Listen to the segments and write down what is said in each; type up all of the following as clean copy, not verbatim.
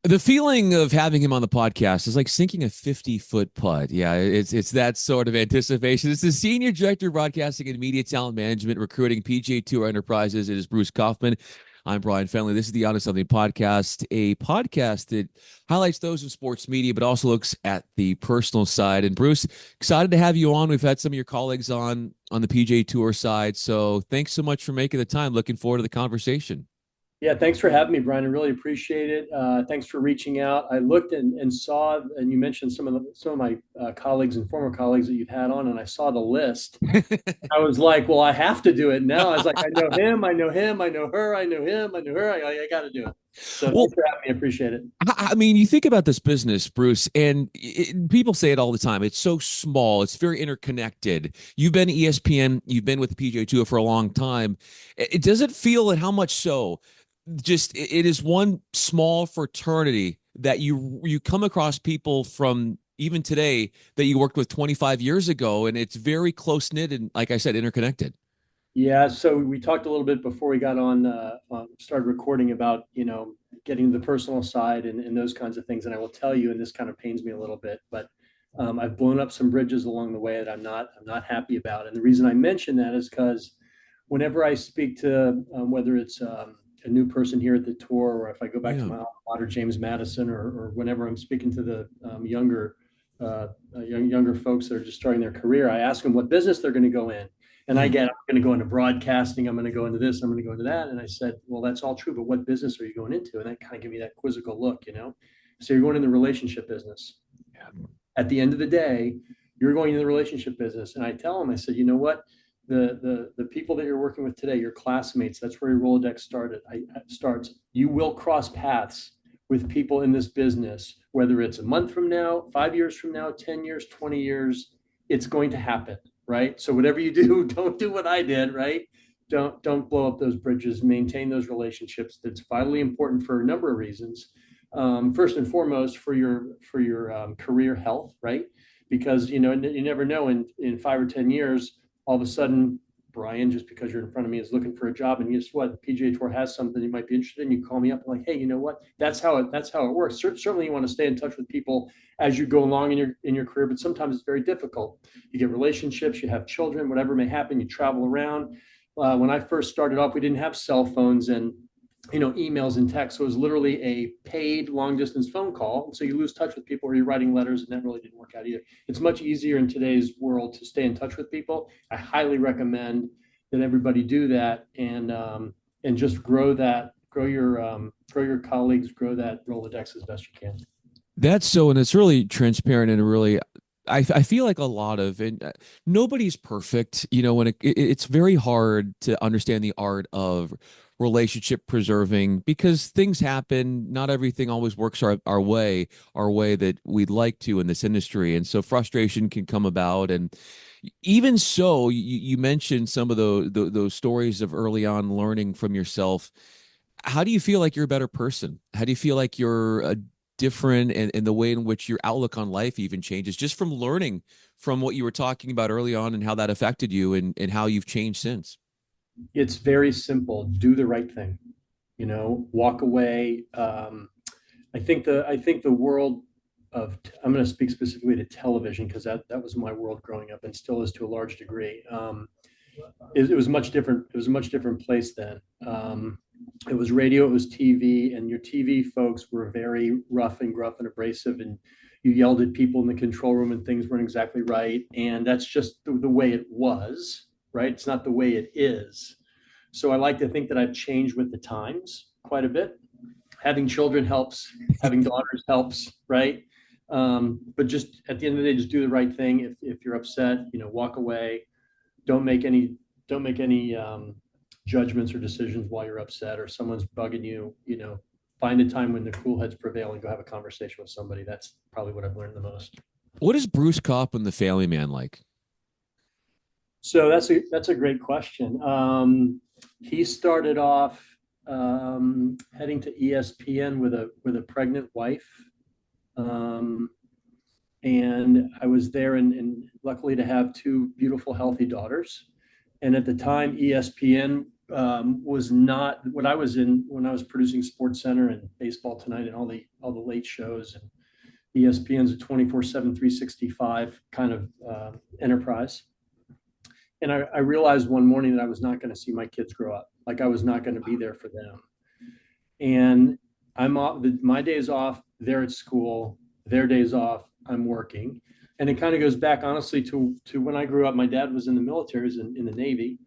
The feeling of having him on the podcast is like sinking a 50-foot putt. Yeah, it's that sort of anticipation. It's the Senior Director of Broadcasting and Media Talent Management, Recruiting, PGA Tour Enterprises. It is Bruce Kaufman. I'm Bryan Fenley. This is the Honest Something podcast, a podcast that highlights those in sports media, but also looks at the personal side. And Bruce, excited to have you on. We've had some of your colleagues on the PGA Tour side. So thanks so much for making the time. Looking forward to the conversation. Yeah, thanks for having me, Brian. I really appreciate it. Thanks for reaching out. I looked and saw, and you mentioned some of my colleagues and former colleagues that you've had on, and I saw the list. I was like, well, I have to do it now. I was like, I know him, I know him, I know her, I know him, I know her. I got to do it. So Well, thanks for having me. I appreciate it. I mean, you think about this business, Bruce, and people say it all the time. It's so small. It's very interconnected. You've been at ESPN. You've been with the PGA Tour for a long time. It doesn't feel, and how much so? Just it is one small fraternity that you come across people from even today that you worked with 25 years ago, and it's very close knit and, like I said, interconnected. Yeah, so we talked a little bit before we got on, started recording about, getting to the personal side and those kinds of things. And I will tell you, and this kind of pains me a little bit, but I've blown up some bridges along the way that I'm not happy about. And the reason I mention that is because whenever I speak to, whether it's a new person here at the tour, or if I go back to Yeah. my alma mater, James Madison, or whenever I'm speaking to the younger folks that are just starting their career, I ask them what business they're going to go in. And Yeah. I'm going to go into broadcasting. I'm going to go into this. I'm going to go into that. And I said, well, that's all true, but what business are you going into? And that kind of gave me that quizzical look. So you're going in the relationship business. At the end of the day, you're going in the relationship business. And I tell them, I said, you know what? The people that you're working with today, your classmates, that's where your Rolodex starts. You will cross paths with people in this business, whether it's a month from now, 5 years from now, 10 years, 20 years, it's going to happen, right? So whatever you do, don't do what I did, right? Don't blow up those bridges, maintain those relationships. That's vitally important for a number of reasons. First and foremost, for your career health, right? Because you never know in 5 or 10 years, all of a sudden, Brian, just because you're in front of me, is looking for a job, and guess what? PGA Tour has something you might be interested in. You call me up, like, hey, you know what? That's how it works. Certainly, you want to stay in touch with people as you go along in your career, but sometimes it's very difficult. You get relationships, you have children, whatever may happen. You travel around. When I first started off, we didn't have cell phones and emails and texts. So it was literally a paid long distance phone call. So you lose touch with people, or you're writing letters, and that really didn't work out either. It's much easier in today's world to stay in touch with people. I highly recommend that everybody do that, and just grow your colleagues, grow that Rolodex as best you can. That's so, and it's really transparent and really, I feel like a lot of, and nobody's perfect, when it's very hard to understand the art of relationship preserving because things happen. Not everything always works our way that we'd like to in this industry. And so frustration can come about. And even so, you mentioned some of those stories of early on learning from yourself. How do you feel like you're a better person? How do you feel like you're a different and the way in which your outlook on life even changes just from learning from what you were talking about early on and how that affected you and how you've changed since? It's very simple. Do the right thing. Walk away. I think the world of I'm going to speak specifically to television because that was my world growing up and still is to a large degree. It was much different. It was a much different place then. It was radio, it was TV, and your TV folks were very rough and gruff and abrasive, and you yelled at people in the control room, and things weren't exactly right. And that's just the way it was, right? It's not the way it is. So I like to think that I've changed with the times quite a bit. Having children helps, having daughters helps, right? But just at the end of the day, just do the right thing. If you're upset, walk away. Don't make any don't make any judgments or decisions while you're upset or someone's bugging you. Find a time when the cool heads prevail and go have a conversation with somebody. That's probably what I've learned the most. What is Bruce Kopp the Family Man like? So that's a great question. He started off heading to ESPN with a pregnant wife, um, and I was there and luckily to have two beautiful, healthy daughters. And at the time, ESPN was not what I was in when I was producing Sports Center and Baseball Tonight and all the late shows and ESPN's a 24/7, 365 kind of enterprise. And I realized one morning that I was not going to see my kids grow up. Like I was not going to be there for them. And I'm off, my days off, they're at school, their days off, I'm working. And it kind of goes back honestly to when I grew up. My dad was in the military, in the Navy.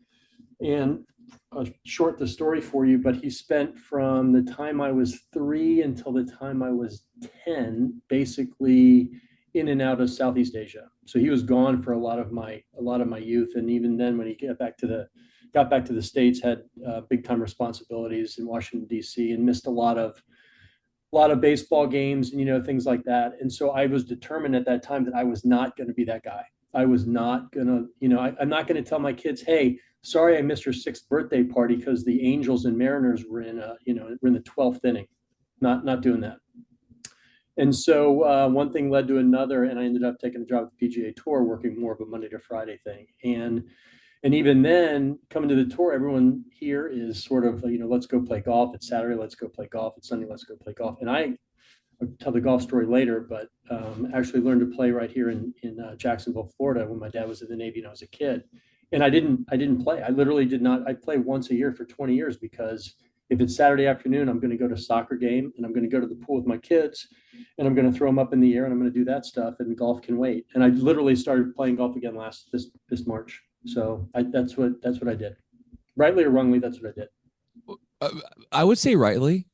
And I'll short the story for you, but he spent from the time I was 3 until the time I was 10, basically in and out of Southeast Asia. So he was gone for a lot of my youth. And even then, when he got back to the States, had big time responsibilities in Washington, D.C., and missed a lot of baseball games and things like that. And so I was determined at that time that I was not going to be that guy. I was not going to, I'm not going to tell my kids, hey, sorry, I missed your 6th birthday party because the Angels and Mariners were in the 12th inning. Not doing that. And so one thing led to another, and I ended up taking a job at the PGA Tour, working more of a Monday to Friday thing. And even then, coming to the tour, everyone here is sort of, let's go play golf. It's Saturday, let's go play golf. It's Sunday, let's go play golf. And I'll tell the golf story later, but actually learned to play right here in Jacksonville, Florida, when my dad was in the Navy and I was a kid. And I didn't play. I literally did not. I play once a year for 20 years because if it's Saturday afternoon, I'm going to go to a soccer game and I'm going to go to the pool with my kids and I'm going to throw them up in the air and I'm going to do that stuff, and golf can wait. And I literally started playing golf again this March. So that's what I did. Rightly or wrongly, that's what I did. Uh, I would say rightly.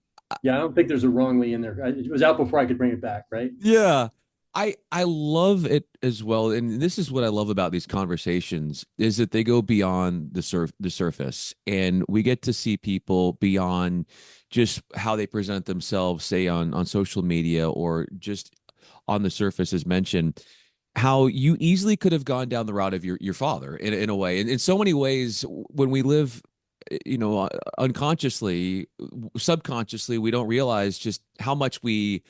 Yeah, I don't think there's a wrongly in there. It was out before I could bring it back, right? Yeah. I love it as well. And this is what I love about these conversations is that they go beyond the surface, and we get to see people beyond just how they present themselves, say on social media or just on the surface as mentioned, how you easily could have gone down the route of your father in a way. And in so many ways, when we live, unconsciously, subconsciously, we don't realize just how much we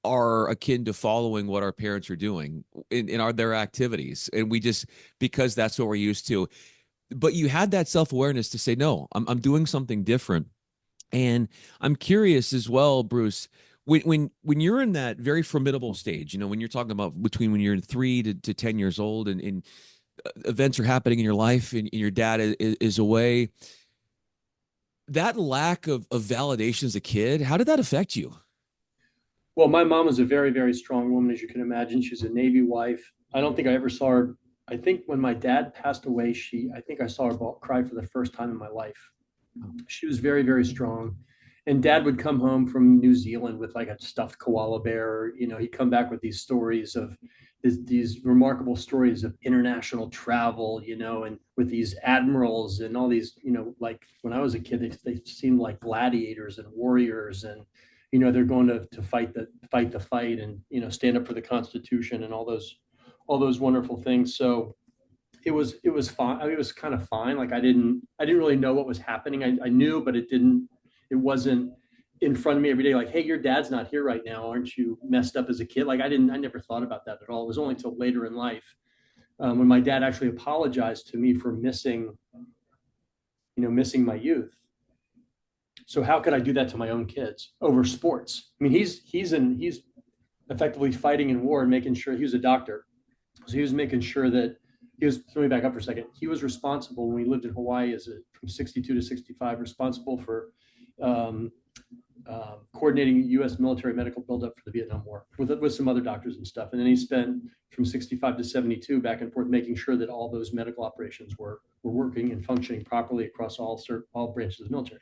are akin to following what our parents are doing in their activities. And we just, because that's what we're used to. But you had that self-awareness to say, no, I'm doing something different. And I'm curious as well, Bruce, when you're in that very formidable stage, when you're talking about between when you're 3 to 10 years old, and events are happening in your life, and your dad is away, that lack of validation as a kid, how did that affect you? Well, my mom was a very, very strong woman, as you can imagine. She's a Navy wife. I don't think I ever saw her. I think when my dad passed away, I think I saw her cry for the first time in my life. She was very, very strong. And dad would come home from New Zealand with like a stuffed koala bear. He'd come back with these stories of these remarkable stories of international travel, and with these admirals and all these, like when I was a kid, they seemed like gladiators and warriors, and they're going to fight the fight and stand up for the Constitution and all those wonderful things. So it was fine. I mean, it was kind of fine. Like I didn't really know what was happening. I knew, but it wasn't in front of me every day. Like, hey, your dad's not here right now. Aren't you messed up as a kid? Like I never thought about that at all. It was only until later in life, when my dad actually apologized to me for missing my youth. So how could I do that to my own kids over sports? I mean, he's effectively fighting in war and making sure. He was a doctor. So he was making sure that let me back up for a second. He was responsible when we lived in Hawaii from 62 to 65, responsible for um, coordinating U.S. military medical buildup for the Vietnam War with some other doctors and stuff. And then he spent from 65 to 72 back and forth making sure that all those medical operations were working and functioning properly across all branches of the military.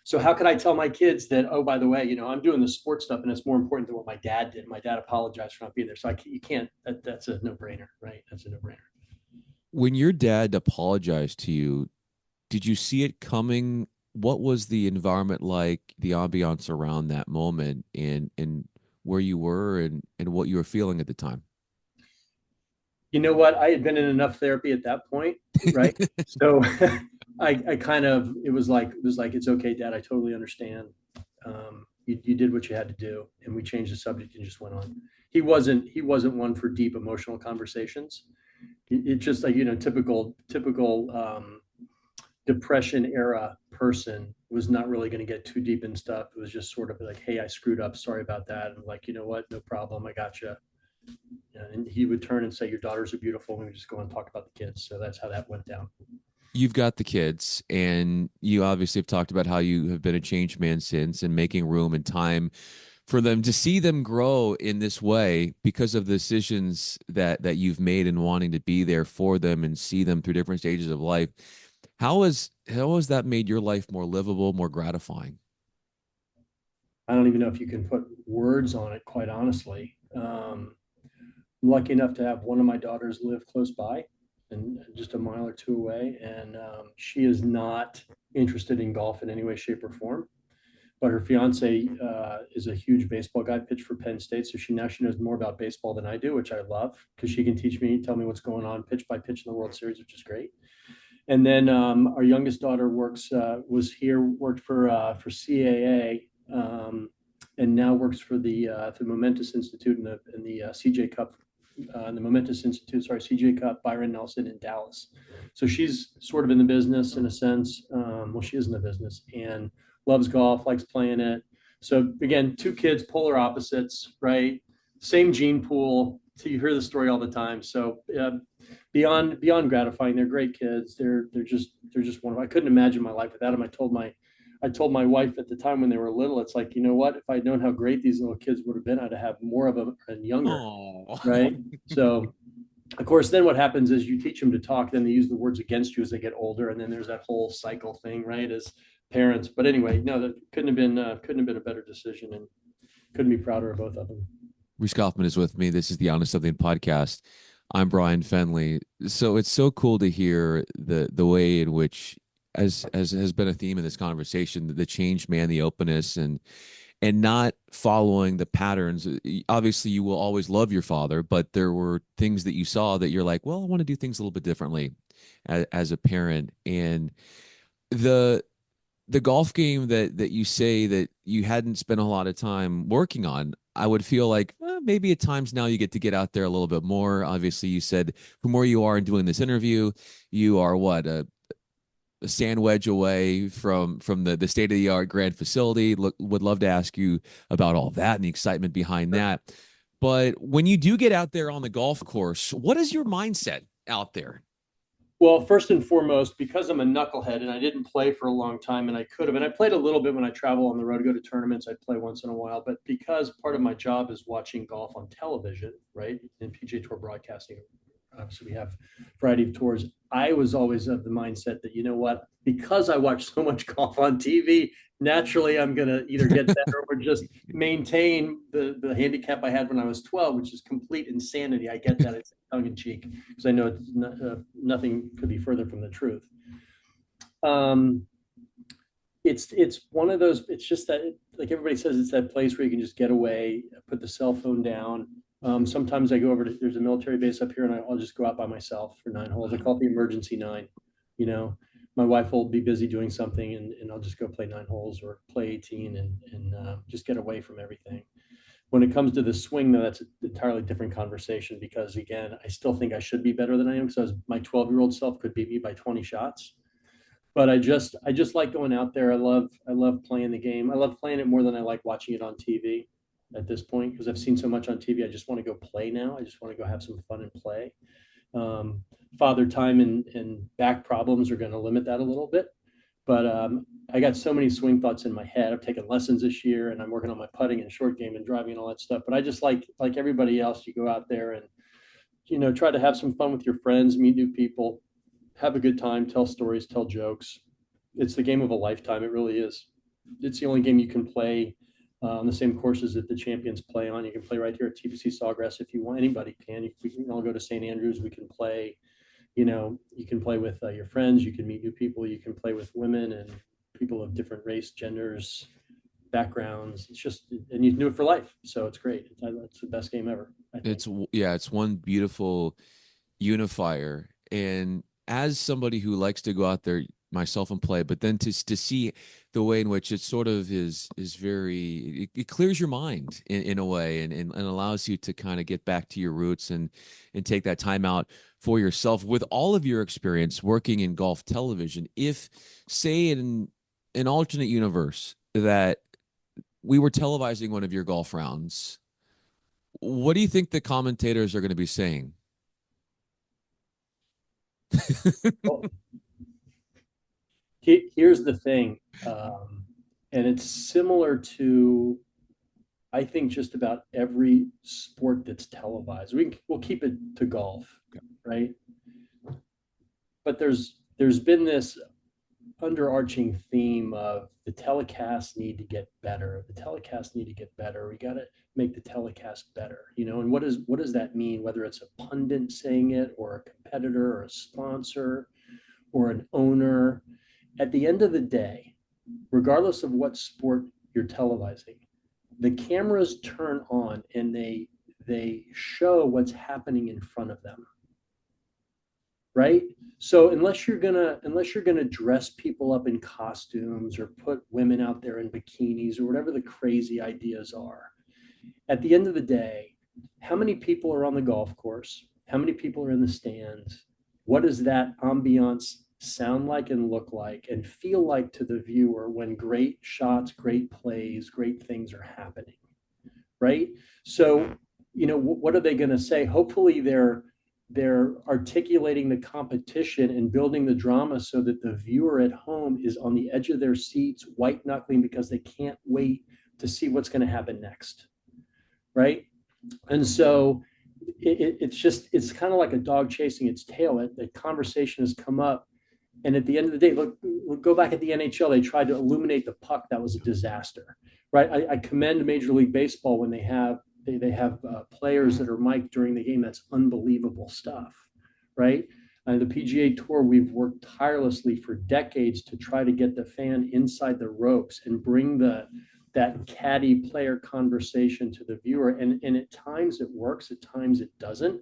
So how could I tell my kids that, oh, by the way, I'm doing the sports stuff and it's more important than what my dad did. My dad apologized for not being there. So you can't, that's a no brainer, right? That's a no brainer. When your dad apologized to you, did you see it coming? What was the environment like, the ambiance around that moment, and where you were, and what you were feeling at the time? You know what? I had been in enough therapy at that point, right? So I kind of, it was like, it's okay, Dad. I totally understand. You did what you had to do, and we changed the subject and just went on. He wasn't one for deep emotional conversations. It just like typical depression era person was not really going to get too deep in stuff. It was just sort of like, hey, I screwed up, sorry about that. And like, you know what, no problem, I got you. And he would turn and say, your daughters are beautiful, and we would just go and talk about the kids. So that's how that went down. You've got the kids, and you obviously have talked about how you have been a changed man since, and making room and time for them to see them grow in this way because of the decisions that you've made and wanting to be there for them and see them through different stages of life. How has that made your life more livable, more gratifying? I don't even know if you can put words on it, quite honestly. I'm lucky enough to have one of my daughters live close by and just a mile or two away. And she is not interested in golf in any way, shape, or form. But her fiance is a huge baseball guy, pitched for Penn State. So she knows more about baseball than I do, which I love because she can teach me, tell me what's going on pitch by pitch in the World Series, which is great. And then our youngest daughter worked for CAA, and now works for the Momentous Institute in the CJ Cup, the Momentous Institute, sorry, CJ Cup, Byron Nelson in Dallas. So she's sort of in the business in a sense. Well, she is in the business and loves golf, likes playing it. So again, two kids, polar opposites, right? Same gene pool. So you hear the story all the time. So beyond gratifying, they're great kids. They're just one of. I couldn't imagine my life without them. I told my wife at the time when they were little, it's like, you know what? If I'd known how great these little kids would have been, I'd have more of them and younger, Oh, right? So, of course, then what happens is you teach them to talk, then they use the words against you as they get older, and then there's that whole cycle thing, right? As parents, but anyway, no, that couldn't have been a better decision, and couldn't be prouder of both of them. Bruce Kaufman is with me. This is the Honest Something podcast. I'm Bryan Fenley. So it's so cool to hear the way in which, as has been a theme in this conversation, the change man, the openness, and not following the patterns. Obviously, you will always love your father, but there were things that you saw that you're like, well, I want to do things a little bit differently as a parent. And the the golf game that you say that you hadn't spent a lot of time working on, I would feel like maybe at times now you get to get out there a little bit more. Obviously, you said from where you are in doing this interview, you are what a sand wedge away from the state of the art grand facility. Would love to ask you about all that and the excitement behind that. But when you do get out there on the golf course, what is your mindset out there? Well, first and foremost, because I'm a knucklehead and I didn't play for a long time and I could have, and I played a little bit when I travel on the road to go to tournaments, I play once in a while, but because part of my job is watching golf on television, right, in PGA Tour broadcasting, obviously we have a variety of tours. I was always of the mindset that, you know what, because I watch so much golf on TV, naturally I'm going to either get better or just maintain the handicap I had when I was 12, which is complete insanity. I get that. It's tongue in cheek because I know it's not, nothing could be further from the truth. Um, it's one of those. It's just that, like everybody says, it's that place where you can just get away, put the cell phone down. Sometimes I go over to there's a military base up here, and I'll just go out by myself for 9 holes. I call it the emergency nine. You know, my wife will be busy doing something, and I'll just go play 9 holes or play 18, and just get away from everything. When it comes to the swing, though, that's an entirely different conversation because again, I still think I should be better than I am because my 12-year-old self could beat me by 20 shots. But I just like going out there. I love playing the game. I love playing it more than I like watching it on TV at this point because I've seen so much on TV. I just want to go play now. I just want to go have some fun and play. Um, Father time and back problems are going to limit that a little bit. But I got so many swing thoughts in my head. I've taken lessons this year, and I'm working on my putting and short game and driving and all that stuff. But I just like everybody else, you go out there and try to have some fun with your friends, meet new people, have a good time, tell stories, tell jokes. It's the game of a lifetime. It really is. It's the only game you can play on the same courses that the champions play on. You can play right here at TPC Sawgrass if you want. Anybody can. We can all go to St. Andrews. We can play. You can play with your friends. You can meet new people. You can play with women and people of different race, genders, backgrounds. It's just, and you can do it for life. So it's great. It's the best game ever, I think. It's yeah, it's one beautiful unifier. And as somebody who likes to go out there, myself in play, but then to see the way in which it sort of is very it clears your mind in a way and allows you to kind of get back to your roots and take that time out for yourself with all of your experience working in golf television. If say in an alternate universe that we were televising one of your golf rounds, what do you think the commentators are going to be saying? Well, here's the thing, and it's similar to, I think, just about every sport that's televised. We'll keep it to golf, right? But there's been this underarching theme of the telecasts need to get better. The telecasts need to get better. We got to make the telecast better, And what does that mean? Whether it's a pundit saying it, or a competitor, or a sponsor, or an owner. At the end of the day, regardless of what sport you're televising, the cameras turn on and they show what's happening in front of them, right? So unless you're gonna dress people up in costumes or put women out there in bikinis or whatever the crazy ideas are, at the end of the day, how many people are on the golf course? How many people are in the stands? What does that ambiance sound like and look like and feel like to the viewer when great shots, great plays, great things are happening, right? So, what are they going to say? Hopefully, they're articulating the competition and building the drama so that the viewer at home is on the edge of their seats, white knuckling because they can't wait to see what's going to happen next, right? And so it's kind of like a dog chasing its tail. The conversation has come up, and at the end of the day, look, go back at the NHL. They tried to illuminate the puck. That was a disaster, right? I commend Major League Baseball when they have players that are mic'd during the game. That's unbelievable stuff, right? The PGA Tour, we've worked tirelessly for decades to try to get the fan inside the ropes and bring that caddy player conversation to the viewer. And at times it works, at times it doesn't.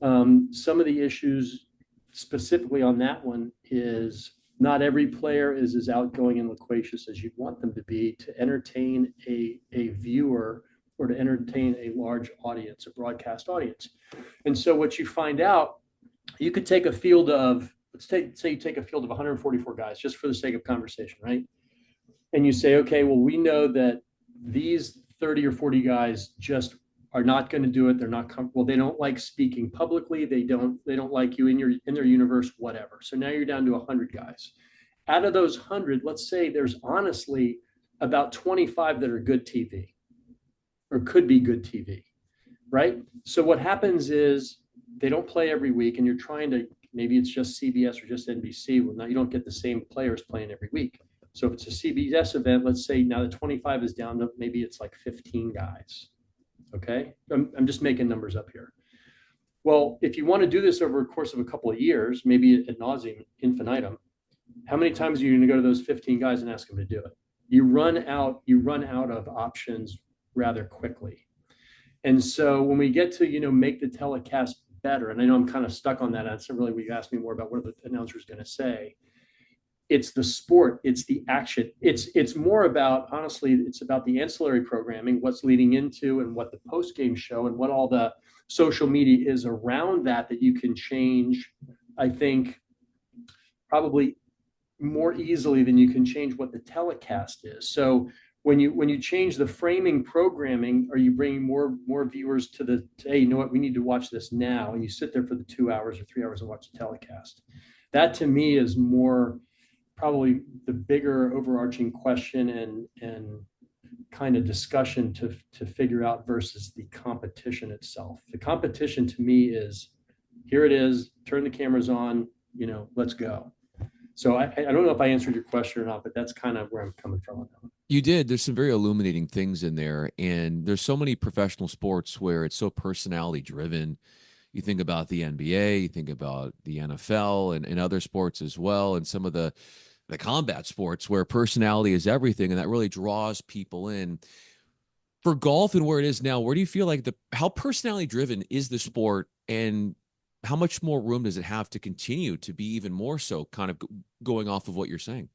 Some of the issues specifically on that one is not every player is as outgoing and loquacious as you'd want them to be to entertain a viewer or to entertain a large audience, a broadcast audience. And so what you find out, you could take a field of, say you take a field of 144 guys just for the sake of conversation, right? And you say, okay, well, we know that these 30 or 40 guys just are not going to do it. They're not comfortable. They don't like speaking publicly. They don't like you in their universe, whatever. So now you're down to 100 guys. Out of those 100, let's say there's honestly about 25 that are good TV or could be good TV, right? So what happens is they don't play every week, and you're trying to, maybe it's just CBS or just NBC. Well, now you don't get the same players playing every week. So if it's a CBS event, let's say now the 25 is down to maybe it's like 15 guys. Okay. I'm just making numbers up here. Well, if you want to do this over a course of a couple of years, maybe ad nauseum, infinitum, how many times are you going to go to those 15 guys and ask them to do it? You run out of options rather quickly. And so when we get to, make the telecast better, and I know I'm kind of stuck on that. That's not really what you asked me more about what the announcer is going to say. It's the sport, it's the action. It's more about, honestly, it's about the ancillary programming, what's leading into and what the post-game show and what all the social media is around that you can change, I think, probably more easily than you can change what the telecast is. So when you change the framing programming, are you bringing more viewers to hey, you know what, we need to watch this now, and you sit there for the 2 hours or 3 hours and watch the telecast? That to me is more probably the bigger overarching question and kind of discussion to figure out versus the competition itself. The competition to me is, here it is, turn the cameras on, let's go. So I don't know if I answered your question or not, but that's kind of where I'm coming from on that one. You did. There's some very illuminating things in there. And there's so many professional sports where it's so personality driven. You think about the NBA, you think about the NFL and other sports as well, and some of the combat sports where personality is everything, and that really draws people in. For golf and where it is now, where do you feel like how personality driven is the sport, and how much more room does it have to continue to be even more so, kind of going off of what you're saying?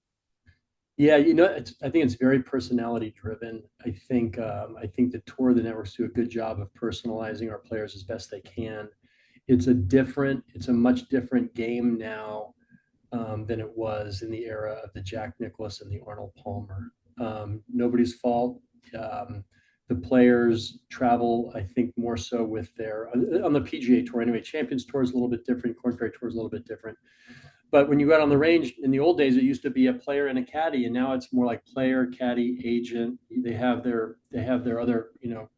Yeah, I think it's very personality driven. I think the tour, the networks do a good job of personalizing our players as best they can. It's a much different game now than it was in the era of the Jack Nicklaus and the Arnold Palmer. Nobody's fault. Um, the players travel, I think, more so with their on the PGA Tour anyway. Champions Tour is a little bit different. Korn Ferry Tour is a little bit different. But when you got on the range in the old days, it used to be a player and a caddy, and now it's more like player, caddy, agent. They have their other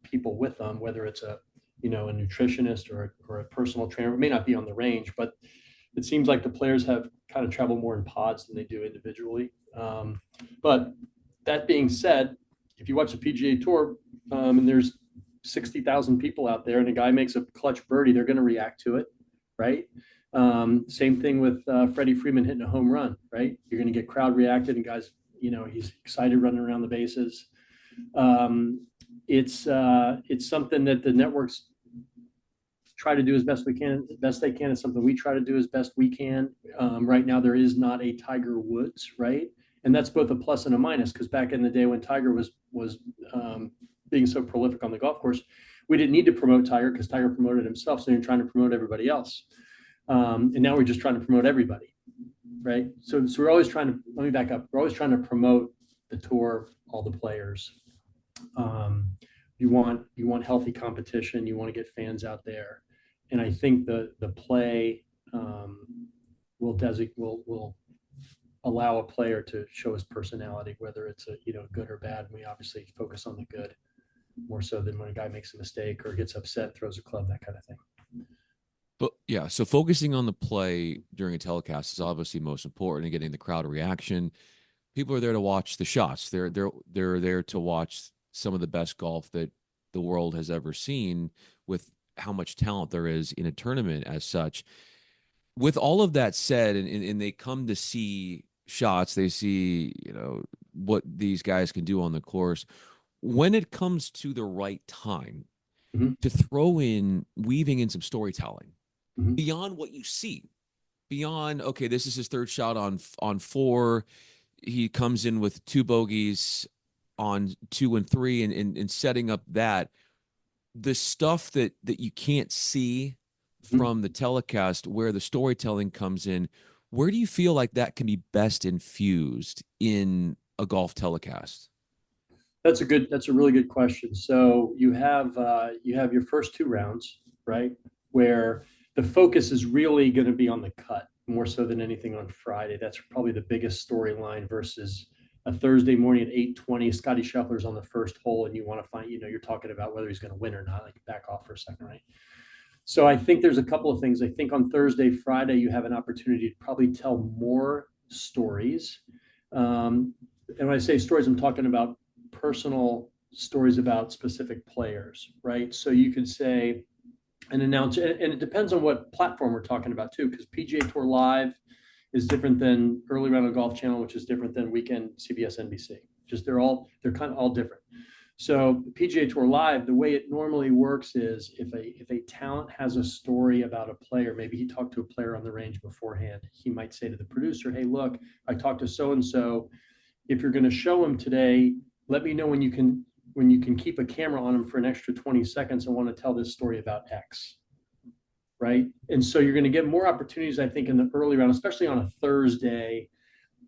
people with them, whether it's a nutritionist or a personal trainer. It may not be on the range, but it seems like the players have kind of traveled more in pods than they do individually. But that being said, if you watch the PGA Tour and there's 60,000 people out there and a guy makes a clutch birdie, they're going to react to it, right? Same thing with Freddie Freeman hitting a home run, right? You're going to get crowd reacted and guys, he's excited running around the bases. It's something that the networks try to do as best we can, best they can. It's something we try to do as best we can. Right now, there is not a Tiger Woods, right? And that's both a plus and a minus because back in the day when Tiger was being so prolific on the golf course, we didn't need to promote Tiger because Tiger promoted himself. So you're trying to promote everybody else. And now we're just trying to promote everybody, right? So we're always trying to, let me back up. We're always trying to promote the tour, all the players. You want healthy competition. You want to get fans out there. And I think the play will allow a player to show his personality, whether it's good or bad. And we obviously focus on the good more so than when a guy makes a mistake or gets upset, throws a club, that kind of thing. But yeah, so focusing on the play during a telecast is obviously most important and getting the crowd reaction. People are there to watch the shots. They're there to watch some of the best golf that the world has ever seen with how much talent there is in a tournament as such. With all of that said, and they come to see shots, they see, what these guys can do on the course. When it comes to the right time Mhm. to weaving in some storytelling Mhm. beyond what you see, beyond, okay, this is his third shot on four. He comes in with two bogeys on two and three, and setting up that the stuff that you can't see Mhm. from the telecast, where the storytelling comes in. Where do you feel like that can be best infused in a golf telecast? That's a really good question. So you have your first two rounds, right? Where the focus is really going to be on the cut more so than anything on Friday. That's probably the biggest storyline versus a Thursday morning at 8:20. Scotty Scheffler's on the first hole, and you want to find, you're talking about whether he's going to win or not. Like back off for a second, right? So I think there's a couple of things. I think on Thursday, Friday, you have an opportunity to probably tell more stories. And when I say stories, I'm talking about personal stories about specific players, right? So you could say an announcer, and it depends on what platform we're talking about too, because PGA Tour Live is different than Early Round of Golf Channel, which is different than Weekend CBS NBC. Just they're kind of all different. So PGA Tour Live, the way it normally works is if a talent has a story about a player, maybe he talked to a player on the range beforehand, he might say to the producer, "Hey, look, I talked to so and so. If you're going to show him today, let me know when you can keep a camera on him for an extra 20 seconds. I want to tell this story about X." Right. And so you're going to get more opportunities, I think, in the early round, especially on a Thursday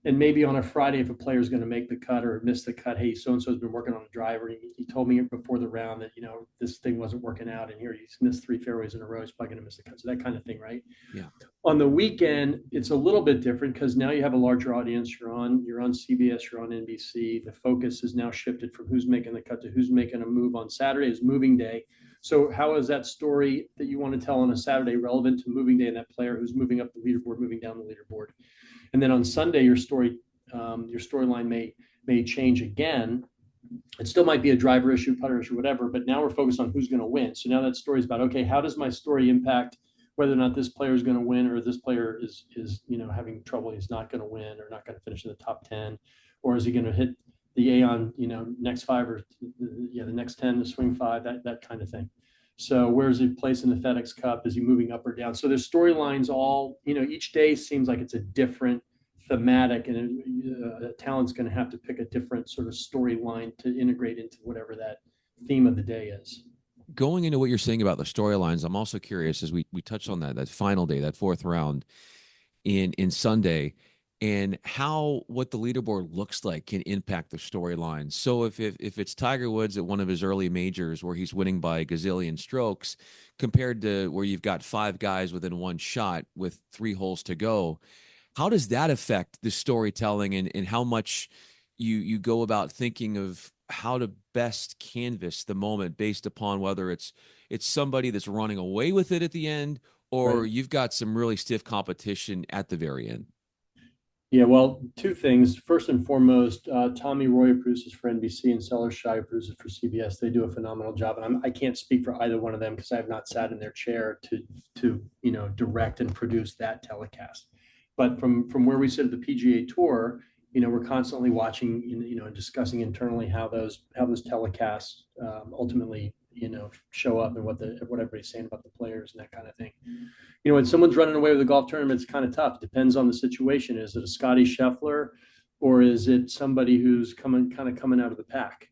and maybe on a Friday if a player is going to make the cut or miss the cut. Hey, so and so's been working on a driver. He told me before the round that this thing wasn't working out, and here he's missed three fairways in a row. He's probably going to miss the cut. So that kind of thing, right? Yeah. On the weekend, it's a little bit different because now you have a larger audience. You're on CBS, you're on NBC. The focus is now shifted from who's making the cut to who's making a move on Saturday. Is moving day. So how is that story that you want to tell on a Saturday relevant to moving day and that player who's moving up the leaderboard, moving down the leaderboard? And then on Sunday, your storyline may change again. It still might be a driver issue, putter issue, whatever. But now we're focused on who's going to win. So now that story is about, okay, how does my story impact whether or not this player is going to win, or this player is having trouble, he's not going to win or not going to finish in the top 10, or is he going to hit the Aon next five or the next 10, the swing five, that kind of thing. So where's he placed in the FedEx Cup? Is he moving up or down? So there's storylines all, each day seems like it's a different thematic, and a talent's going to have to pick a different sort of storyline to integrate into whatever that theme of the day is. Going into what you're saying about the storylines, I'm also curious as we touched on that final day, that fourth round in Sunday, and how what the leaderboard looks like can impact the storyline. So if it's Tiger Woods at one of his early majors where he's winning by a gazillion strokes, compared to where you've got five guys within one shot with 3 holes to go, how does that affect the storytelling, and how much you go about thinking of how to best canvas the moment based upon whether it's somebody that's running away with it at the end, or Right. you've got some really stiff competition at the very end? Yeah, well, two things. First and foremost, Tommy Roy, who produces for NBC, and Seller Shai, who produces for CBS. They do a phenomenal job, and I can't speak for either one of them because I have not sat in their chair to direct and produce that telecast. But from where we sit at the PGA Tour, we're constantly watching, and discussing internally how those telecasts ultimately show up, and what everybody's saying about the players and that kind of thing. When someone's running away with a golf tournament, it's kind of tough. Depends on the situation. Is it a Scotty Scheffler, or is it somebody who's coming out of the pack?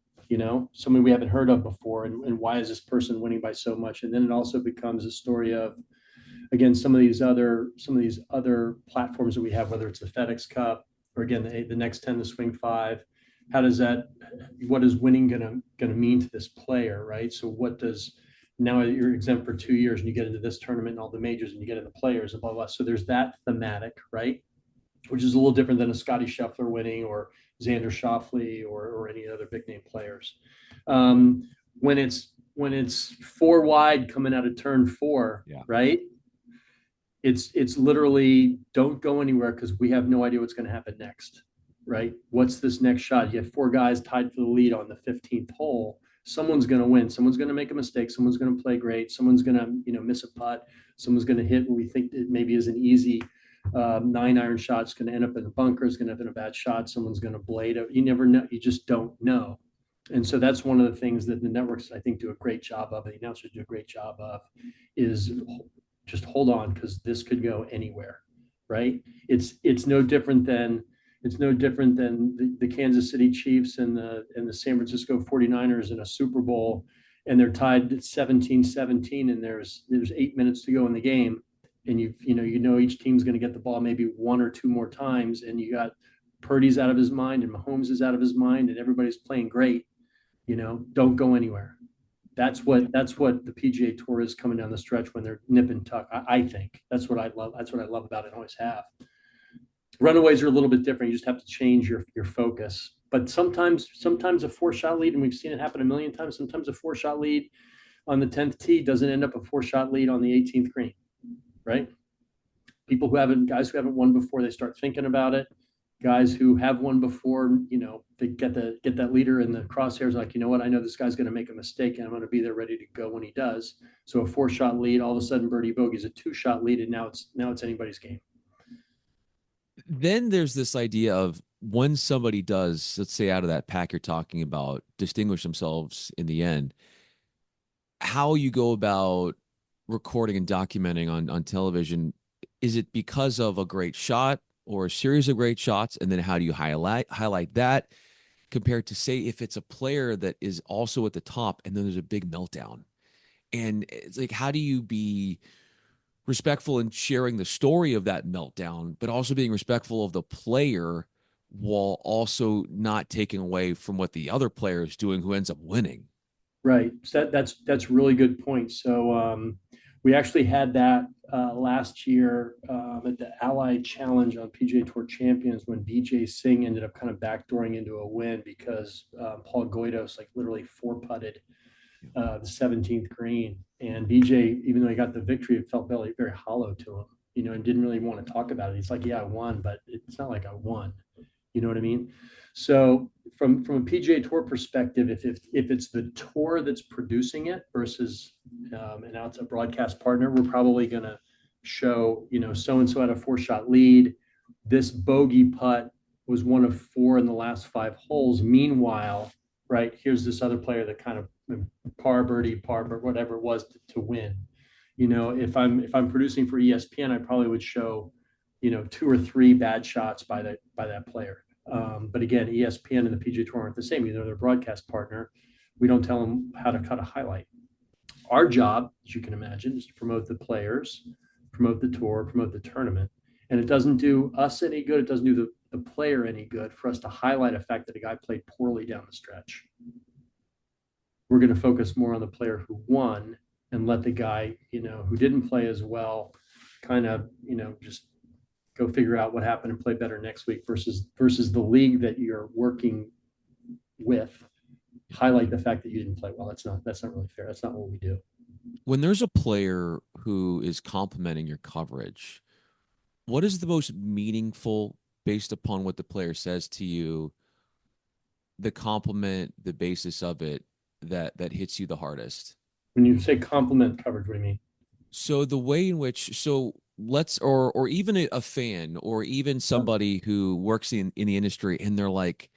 Somebody we haven't heard of before, and why is this person winning by so much? And then it also becomes a story of, again, some of these other platforms that we have, whether it's the FedEx Cup or again the next 10, the Swing Five. What is winning gonna mean to this player, right? So what does now you're exempt for 2 years and you get into this tournament and all the majors and you get into players and blah blah. So there's that thematic, right? Which is a little different than a Scotty Scheffler winning or Xander Schauffele or any other big name players. Um, when it's four wide coming out of turn four, Yeah. right? It's literally don't go anywhere because we have no idea what's going to happen next, right? What's this next shot? You have four guys tied for the lead on the 15th hole. Someone's going to win. Someone's going to make a mistake. Someone's going to play great. Someone's going to miss a putt. Someone's going to hit what we think it maybe is an easy 9-iron shot. It's going to end up in a bunker. It's going to end up in a bad shot. Someone's going to blade it. You never know. You just don't know. And so that's one of the things that the networks, I think, do a great job of, and the announcers do a great job of, is just hold on because this could go anywhere, right? It's no different than the Kansas City Chiefs and the San Francisco 49ers in a Super Bowl, and they're tied at 17-17, and there's 8 minutes to go in the game, and each team's going to get the ball maybe one or two more times, and you got Purdy's out of his mind and Mahomes is out of his mind and everybody's playing great. Don't go anywhere. That's what the PGA Tour is coming down the stretch when they're nip and tuck. I think that's what I love. That's what I love about it. And always have. Runaways are a little bit different. You just have to change your focus. But sometimes a 4-shot lead, and we've seen it happen a million times. Sometimes a 4-shot lead on the 10th tee doesn't end up a 4-shot lead on the 18th green, right? Guys who haven't won before, they start thinking about it. Guys who have won before, they get that leader in the crosshairs, like, I know this guy's going to make a mistake and I'm going to be there ready to go when he does. So a 4-shot lead, all of a sudden birdie bogey is a 2-shot lead, and now it's anybody's game. Then there's this idea of when somebody does, let's say out of that pack you're talking about, distinguish themselves in the end, how you go about recording and documenting on television. Is it because of a great shot or a series of great shots? And then how do you highlight that compared to, say, if it's a player that is also at the top and then there's a big meltdown? And it's like, how do you be respectful in sharing the story of that meltdown, but also being respectful of the player while also not taking away from what the other player is doing who ends up winning? Right. So that's a really good point. So we actually had that last year at the Allied Challenge on PGA Tour Champions when BJ Singh ended up kind of backdooring into a win because Paul Goydos literally 4-putted the 17th green, and BJ, even though he got the victory, it felt very, very hollow to him, and didn't really want to talk about it. He's like, yeah, I won, but it's not like I won. You know what I mean? So from a PGA Tour perspective, if it's the tour that's producing it versus an outside broadcast partner, we're probably going to show, so and so had a 4-shot lead. This bogey putt was one of 4 in the last 5 holes. Meanwhile, right, here's this other player that kind of par birdie, par, whatever it was to win. If I'm producing for ESPN, I probably would show, two or three bad shots by that player. But again, ESPN and the PGA Tour aren't the same. They're their broadcast partner. We don't tell them how to cut a highlight. Our job, as you can imagine, is to promote the players, promote the tour, promote the tournament. And it doesn't do us any good. It doesn't do the player any good for us to highlight a fact that a guy played poorly down the stretch. We're going to focus more on the player who won and let the guy, who didn't play as well, kind of, just go figure out what happened and play better next week versus the league that you're working with. Highlight the fact that you didn't play well. That's not really fair. That's not what we do. When there's a player who is complimenting your coverage, what is the most meaningful based upon what the player says to you, the compliment, the basis of it that hits you the hardest? When you say compliment coverage, what do you mean? So the way in which, so let's, or even a fan or even Yeah. somebody who works in the industry and they're like,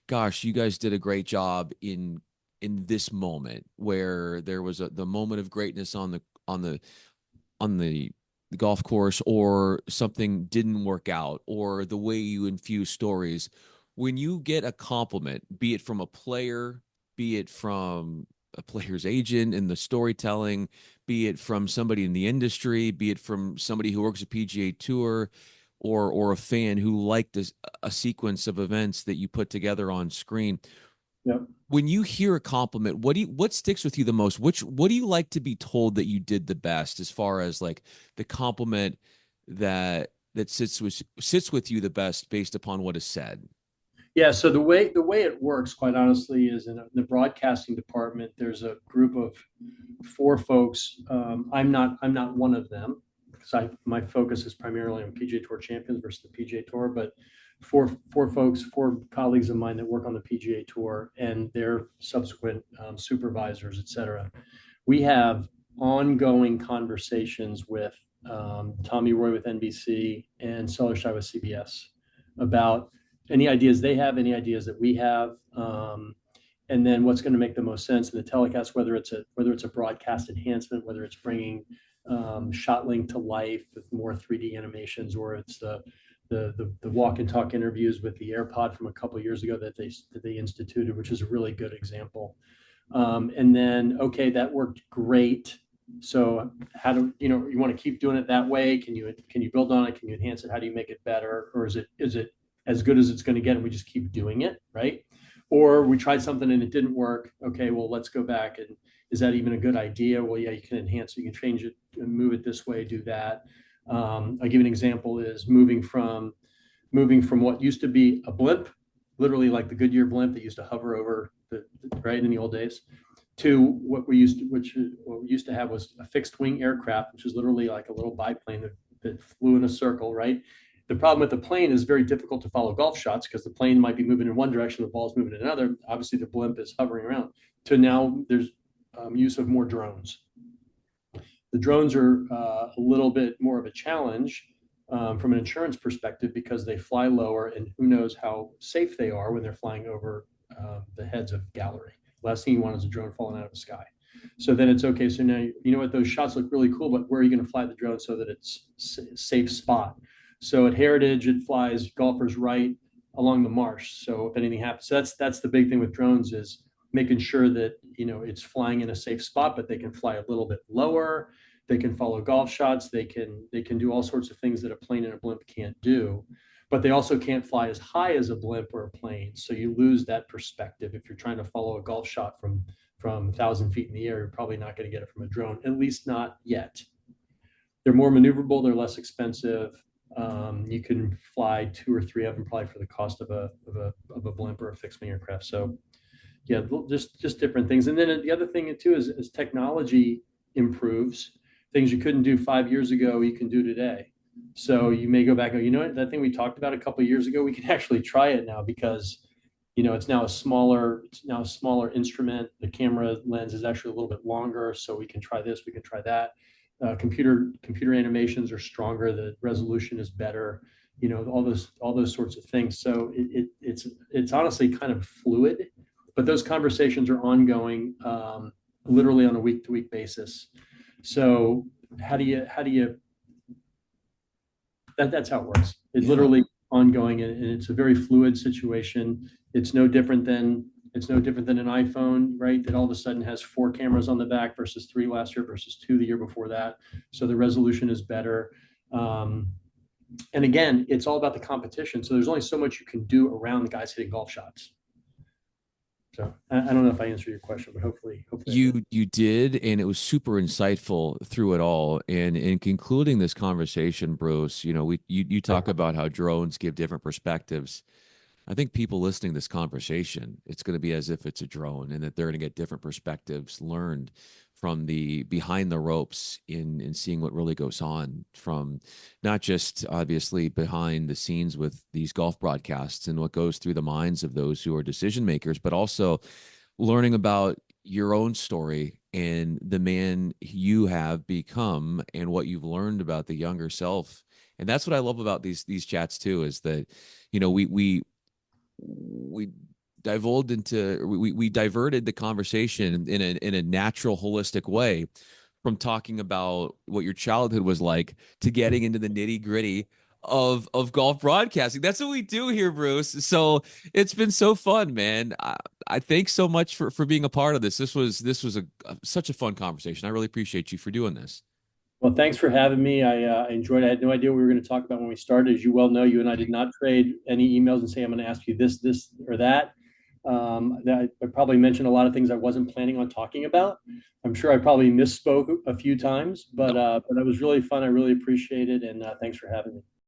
gosh, you guys did a great job in this moment where there was the moment of greatness on the golf course, or something didn't work out, or the way you infuse stories. When you get a compliment, be it from a player, be it from a player's agent in the storytelling, be it from somebody in the industry, be it from somebody who works at PGA Tour, or a fan who liked a sequence of events that you put together on screen. Yep. When you hear a compliment, what sticks with you the most? What do you like to be told that you did the best, as far as like the compliment that sits with you the best based upon what is said? Yeah. So the way it works, quite honestly, is in the broadcasting department. There's a group of four folks. I'm not one of them because my focus is primarily on PGA Tour champions versus the PGA Tour. But four folks, four colleagues of mine that work on the PGA Tour and their subsequent supervisors, et cetera. We have ongoing conversations with Tommy Roy with NBC and Sellerstein with CBS about any ideas they have, any ideas that we have, and then what's going to make the most sense in the telecast, whether it's a broadcast enhancement, whether it's bringing ShotLink to life with more 3D animations, or it's the walk and talk interviews with the AirPod from a couple of years ago that they instituted, which is a really good example. And then, okay, that worked great. So how do you want to keep doing it that way? Can you build on it? Can you enhance it? How do you make it better? Or is it as good as it's going to get and we just keep doing it, right? Or we tried something and it didn't work. Okay, well, let's go back, and is that even a good idea? Well, yeah, you can enhance it, you can change it and move it this way, do that. I'll give you an example is moving from what used to be a blimp, literally like the Goodyear blimp that used to hover over right in the old days, to what we used to have was a fixed wing aircraft, which is literally like a little biplane that flew in a circle, right? The problem with the plane is very difficult to follow golf shots because the plane might be moving in one direction, the ball's moving in another. Obviously, the blimp is hovering around. To now, there's use of more drones. The drones are a little bit more of a challenge from an insurance perspective because they fly lower, and who knows how safe they are when they're flying over the heads of gallery. Last thing you want is a drone falling out of the sky. So then it's okay. So now you know what, those shots look really cool, but where are you going to fly the drone so that it's a safe spot? So at Heritage, it flies golfers right along the marsh. So if anything happens, so that's the big thing with drones is making sure that it's flying in a safe spot, but they can fly a little bit lower. They can follow golf shots. They can do all sorts of things that a plane and a blimp can't do, but they also can't fly as high as a blimp or a plane. So you lose that perspective. If you're trying to follow a golf shot from 1,000 feet in the air, you're probably not going to get it from a drone, at least not yet. They're more maneuverable. They're less expensive. You can fly two or three of them probably for the cost of a blimp or a fixed wing aircraft. So yeah, just different things. And then the other thing too is as technology improves, things you couldn't do 5 years ago, you can do today. So you may go back and go, what, that thing we talked about a couple of years ago, we can actually try it now because it's now a smaller instrument. The camera lens is actually a little bit longer, so we can try this, we can try that. Computer animations are stronger, the resolution is better, all those sorts of things. So it's honestly kind of fluid. but those conversations are ongoing, literally on a week to week basis. So how do you, that's how it works. It's Yeah. literally ongoing, and it's a very fluid situation. It's no different than an iPhone, right? That all of a sudden has 4 cameras on the back versus 3 last year versus 2 the year before that. So the resolution is better. Um, and again, it's all about the competition. So there's only so much you can do around the guys hitting golf shots. So I don't know if I answered your question, but hopefully I did. You did, and it was super insightful through it all. And in concluding this conversation, Bruce, you talk about how drones give different perspectives. I think people listening to this conversation, it's going to be as if it's a drone, and that they're going to get different perspectives learned from the behind the ropes in seeing what really goes on, from not just obviously behind the scenes with these golf broadcasts and what goes through the minds of those who are decision makers, but also learning about your own story and the man you have become and what you've learned about the younger self. And that's what I love about these chats too, is that we divulged into we diverted the conversation in a natural, holistic way, from talking about what your childhood was like to getting into the nitty gritty of golf broadcasting. That's what we do here, Bruce. So it's been so fun, man. I thanks so much for being a part of this. This was such a fun conversation. I really appreciate you for doing this. Well, thanks for having me. I enjoyed it. I had no idea what we were going to talk about when we started. As you well know, you and I did not trade any emails and say, I'm going to ask you this, or that. That I probably mentioned a lot of things I wasn't planning on talking about. I'm sure I probably misspoke a few times, but that was really fun. I really appreciate it. And thanks for having me.